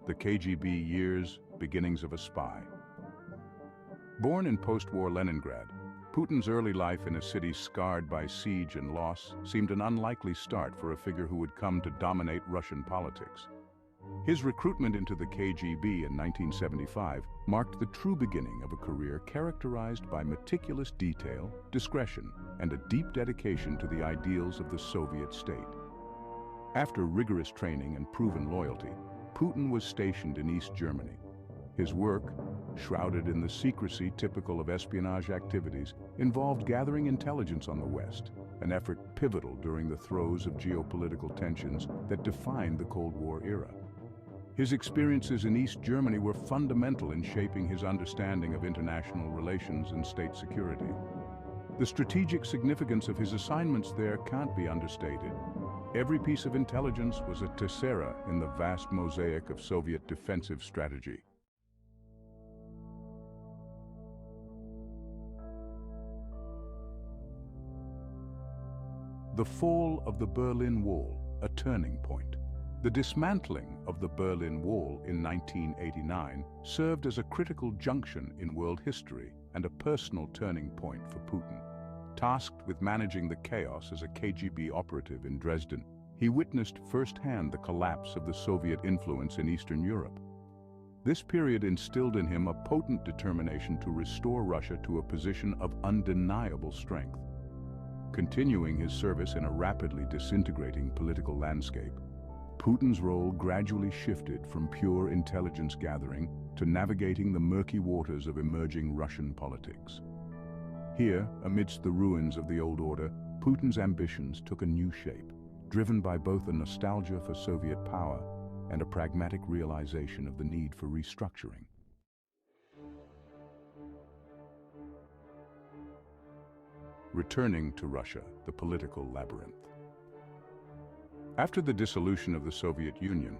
The KGB years, beginnings of a spy. Born in post-war Leningrad, Putin's early life in a city scarred by siege and loss seemed an unlikely start for a figure who would come to dominate Russian politics. His recruitment into the KGB in 1975 marked the true beginning of a career characterized by meticulous detail, discretion, and a deep dedication to the ideals of the Soviet state. After rigorous training and proven loyalty, Putin was stationed in East Germany. His work, shrouded in the secrecy typical of espionage activities, involved gathering intelligence on the West, an effort pivotal during the throes of geopolitical tensions that defined the Cold War era. His experiences in East Germany were fundamental in shaping his understanding of international relations and state security. The strategic significance of his assignments there can't be understated. Every piece of intelligence was a tessera in the vast mosaic of Soviet defensive strategy. The fall of the Berlin Wall, a turning point. The dismantling of the Berlin Wall in 1989 served as a critical junction in world history and a personal turning point for Putin. Tasked with managing the chaos as a KGB operative in Dresden, he witnessed firsthand the collapse of the Soviet influence in Eastern Europe. This period instilled in him a potent determination to restore Russia to a position of undeniable strength. Continuing his service in a rapidly disintegrating political landscape, Putin's role gradually shifted from pure intelligence gathering to navigating the murky waters of emerging Russian politics. Here, amidst the ruins of the old order, Putin's ambitions took a new shape, driven by both a nostalgia for Soviet power and a pragmatic realization of the need for restructuring. Returning to Russia, the political labyrinth. After the dissolution of the Soviet Union,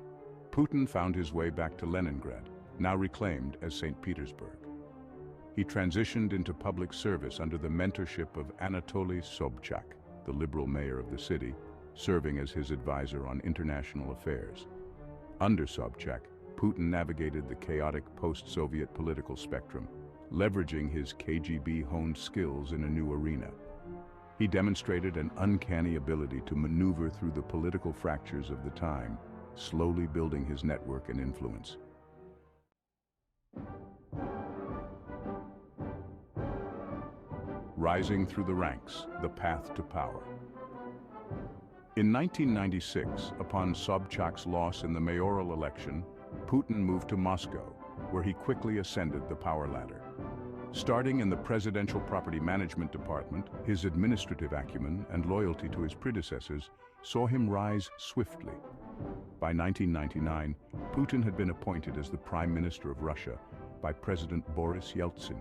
Putin found his way back to Leningrad, now reclaimed as St. Petersburg. He transitioned into public service under the mentorship of Anatoly Sobchak, the liberal mayor of the city, serving as his advisor on international affairs. Under Sobchak, Putin navigated the chaotic post-Soviet political spectrum, leveraging his KGB-honed skills in a new arena. He demonstrated an uncanny ability to maneuver through the political fractures of the time, slowly building his network and influence. Rising through the ranks, the path to power. In 1996, upon Sobchak's loss in the mayoral election, Putin moved to Moscow, where he quickly ascended the power ladder. Starting in the Presidential Property Management Department, his administrative acumen and loyalty to his predecessors saw him rise swiftly. By 1999, Putin had been appointed as the Prime Minister of Russia by President Boris Yeltsin.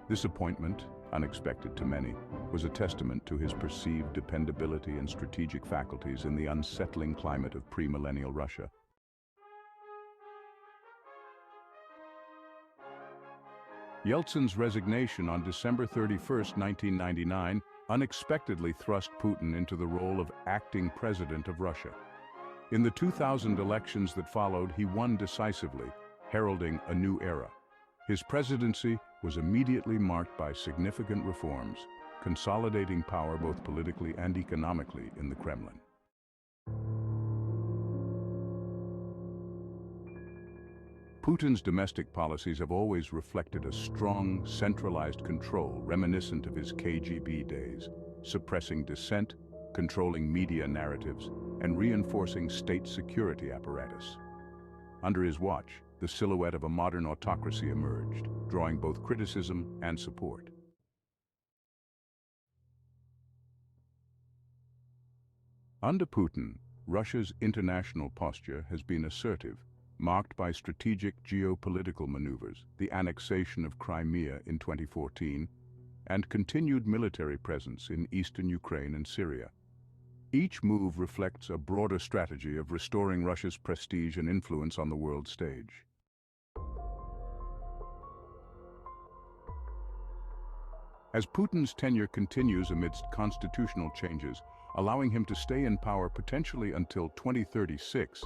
This appointment, unexpected to many, was a testament to his perceived dependability and strategic faculties in the unsettling climate of pre-millennial Russia. Yeltsin's resignation on December 31, 1999, unexpectedly thrust Putin into the role of acting president of Russia. In the 2000 elections that followed, he won decisively, heralding a new era. His presidency was immediately marked by significant reforms, consolidating power both politically and economically in the Kremlin. Putin's domestic policies have always reflected a strong, centralized control reminiscent of his KGB days, suppressing dissent, controlling media narratives, and reinforcing state security apparatus. Under his watch, the silhouette of a modern autocracy emerged, drawing both criticism and support. Under Putin, Russia's international posture has been assertive, marked by strategic geopolitical maneuvers, the annexation of Crimea in 2014, and continued military presence in eastern Ukraine and Syria. Each move reflects a broader strategy of restoring Russia's prestige and influence on the world stage. As Putin's tenure continues amidst constitutional changes, allowing him to stay in power potentially until 2036.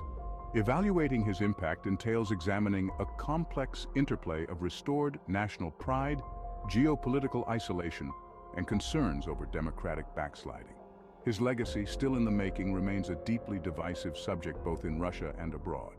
Evaluating his impact entails examining a complex interplay of restored national pride, geopolitical isolation, and concerns over democratic backsliding. His legacy, still in the making, remains a deeply divisive subject both in Russia and abroad.